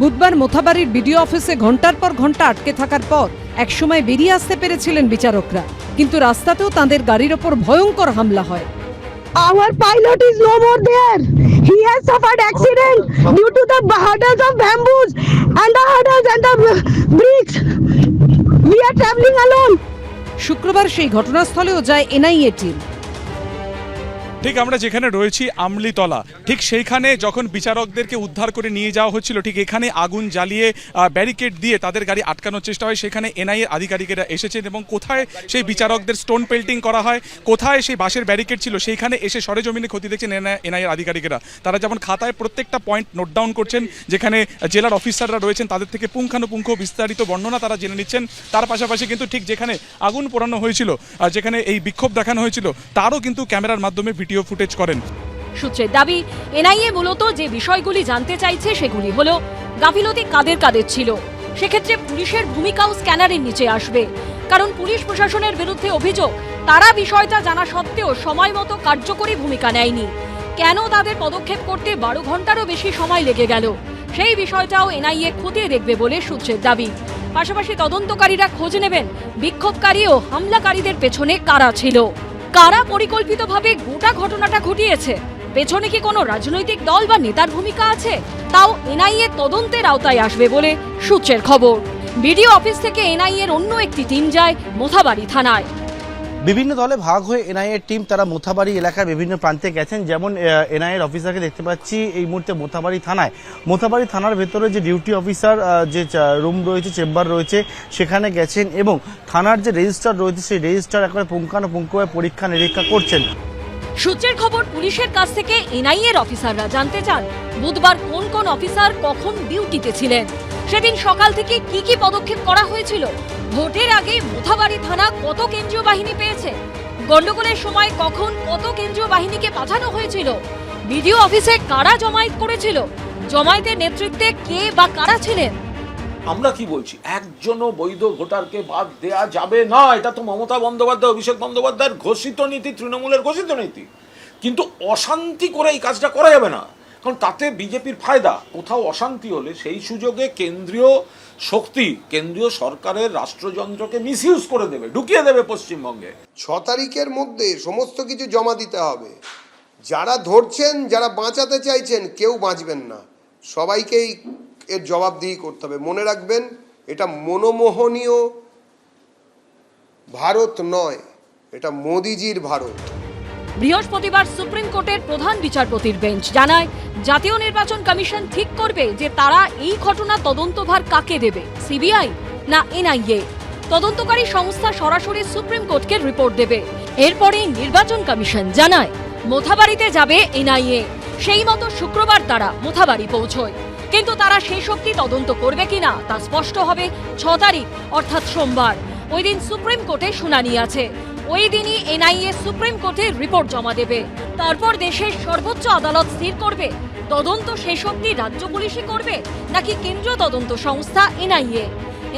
বুধবার মোথাবাড়ির বিডিও অফিসে ঘন্টার পর ঘন্টা আটকে থাকার পর একসময় বেরিয়ে আসতে পেরেছিলেন বিচারকরা, কিন্তু রাস্তাতেও তাঁদের গাড়ির ওপর ভয়ঙ্কর হামলা হয়। Our pilot is no more there. He has suffered accident due to the hurdles of bamboos and the hurdles and the bricks. We are traveling alone. শুক্রবার সেই ঘটনাস্থলেও যায় এনআইএ টিম। ঠিক আমরা যেখানে রয়েছি আমলিতলা, ঠিক সেইখানে যখন বিচারকদেরকে উদ্ধার করে নিয়ে যাওয়া হচ্ছিল, ঠিক এখানে আগুন জ্বালিয়ে ব্যারিকেড দিয়ে তাদের গাড়ি আটকানোর চেষ্টা হয়। সেখানে এনআইএর আধিকারিকেরা এসেছেন এবং কোথায় সেই বিচারকদের স্টোন পেল্টিং করা হয়, কোথায় সেই বাঁশের ব্যারিকেড ছিল, সেইখানে এসে সরেজমিনে ক্ষতি দেখছেন এনআইএর আধিকারিকেরা। তারা যেমন খাতায় প্রত্যেকটা পয়েন্ট নোট ডাউন করছেন, যেখানে জেলার অফিসাররা রয়েছেন তাদের থেকে পুঙ্খানুপুঙ্খ বিস্তারিত বর্ণনা তারা জেনে নিচ্ছেন। তার পাশাপাশি কিন্তু ঠিক যেখানে আগুন পোড়ানো হয়েছিল আর যেখানে এই বিক্ষোভ দেখানো হয়েছিল তারও কিন্তু ক্যামেরার মাধ্যমে ভিডিও ফুটেজ করেন। সূত্রের দাবি, এনআইএ মূলত যে বিষয়গুলি জানতে চাইছে সেগুলি হলো গাফিলতি কাদের কাদের ছিল। সেক্ষেত্রে পুলিশের ভূমিকাও স্ক্যানারের নিচে আসবে, কারণ পুলিশ প্রশাসনের বিরুদ্ধে অভিযোগ তারা বিষয়টা জানা সত্ত্বেও সময় মতো কার্যকরী ভূমিকা নেয়নি। কেন তাদের পদক্ষেপ করতে 12 ঘন্টারও বেশি সময় লেগে গেল, সেই বিষয়টাও এনআইএ খতিয়ে দেখবে বলে সূত্রের দাবি। পাশাপাশি তদন্তকারীরা খোঁজ নেবেন বিক্ষোভকারী ও হামলাকারীদের পেছনে কারা ছিল, কারা পরিকল্পিতভাবে গোটা ঘটনাটা ঘটিয়েছে, পেছনে কি কোনো রাজনৈতিক দল বা নেতার ভূমিকা আছে, তাও এনআইএ তদন্তের আওতায় আসবে বলে সূত্রের খবর। বিডিও অফিস থেকে এনআইএর অন্য একটি টিম যায় মোথাবাড়ি থানায়। বিভিন্ন দলে ভাগ হয়ে এনআইএর টিম তারা মোথাবাড়ি এলাকার বিভিন্ন প্রান্তে গেছেন। যেমন এনআইএর অফিসারকে দেখতে পাচ্ছি এই মুহূর্তে মোথাবাড়ি থানায়। মোথাবাড়ি থানার ভেতরে যে ডিউটি অফিসার যে রুম রয়েছে, চেম্বার রয়েছে, সেখানে গেছেন এবং থানার যে রেজিস্টার রয়েছে সেই রেজিস্টার একেবারে পুঙ্খানুপুঙ্খভাবে পরীক্ষা নিরীক্ষা করছেন। সূত্রের খবর, পুলিশের কাছ থেকে এনআইএর অফিসাররা জানতে চান বুধবার কোন কোন অফিসার কখন ডিউটিতে ছিলেন, সেদিন সকাল থেকে কি কি পদক্ষেপ করা হয়েছিল, ভোটের আগে মোথাবাড়ি থানা কত কেন্দ্রীয় বাহিনী পেয়েছে, গন্ডগোলের সময় কখন কত কেন্দ্রীয় বাহিনীকে পাঠানো হয়েছিল, বিডিও অফিসে কারা জমায়েত করেছিল, জমায়েতের নেতৃত্বে কে বা কারা ছিলেন। আমরা কি বলছি, একজনও বৈধ ভোটারকে বাদ দেয়া যাবে না। এটা তো মমতা বন্দ্যোপাধ্যায়, অভিষেক বন্দ্যোপাধ্যায়ের ঘোষিত নীতি, তৃণমূলের ঘোষিত নীতি। কিন্তু অশান্তি করে এই কাজটা করা যাবে না, কারণ তাতে বিজেপির ফায়দা। কোথাও অশান্তি হলে সেই সুযোগে কেন্দ্রীয় শক্তি, কেন্দ্রীয় সরকারের রাষ্ট্রযন্ত্রকে মিসইউজ করে দেবে, ঢুকিয়ে দেবে পশ্চিমবঙ্গে। 6 তারিখের মধ্যে সমস্ত কিছু জমা দিতে হবে। যারা ধরছেন, যারা বাঁচাতে চাইছেন, কেউ বাঁচবেন না, সবাইকেই এর জবাবদিহি করতে হবে। মনে রাখবেন, এটা মনমোহনীয় ভারত নয়, এটা মোদিজির ভারত। বৃহস্পতিবার সুপ্রিম কোর্টের প্রধান বিচারপতির বেঞ্চ জানায়, জাতীয় নির্বাচন কমিশন ঠিক করবে যে তারা এই ঘটনা তদন্তভার কাকে দেবে, সিবিআই না এনআইএ। তদন্তকারী সংস্থা সরাসরি সুপ্রিম কোর্টকে রিপোর্ট দেবে। এরপরে নির্বাচন কমিশন জানায় মোথাবাড়িতে যাবে এনআইএ। সেই মতো শুক্রবার তারা মোথাবাড়ি পৌঁছয়, কিন্তু তারা সেই শক্তি তদন্ত করবে কিনা তা স্পষ্ট হবে 6 তারিখ অর্থাৎ সোমবার। ওই দিন সুপ্রিম কোর্টে শুনানি আছে। ওই দিনই এনআইএ সুপ্রিম কোর্টে রিপোর্ট জমা দেবে। তারপর দেশের সর্বোচ্চ আদালত স্থির করবে তদন্ত শেষ অবধি রাজ্য পুলিশই করবে নাকি কেন্দ্রীয় তদন্ত সংস্থা এনআইএ।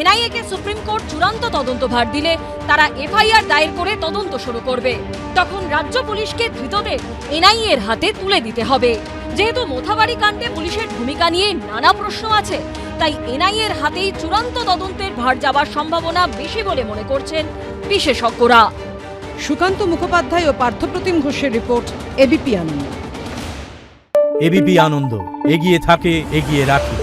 এনআইএকে সুপ্রিম কোর্ট চূড়ান্ত তদন্তভার দিলে তারা এফআইআর দায়ের করে তদন্ত শুরু করবে। তখন রাজ্য পুলিশকে ধৃতদের এনআইএর হাতে তুলে দিতে হবে। যেহেতু মোথাবাড়ি কাণ্ডে পুলিশের ভূমিকা নিয়ে নানা প্রশ্ন আছে, তাই এনআইএর হাতেই চূড়ান্ত তদন্তের ভার যাবার সম্ভাবনা বেশি বলে মনে করছেন বিশেষজ্ঞরা। সুকান্ত মুখোপাধ্যায় ও পার্থপ্রতিম ঘোষের রিপোর্ট, এবিপি আনন্দ। এবিপি আনন্দ, এগিয়ে থাকে, এগিয়ে রাখে।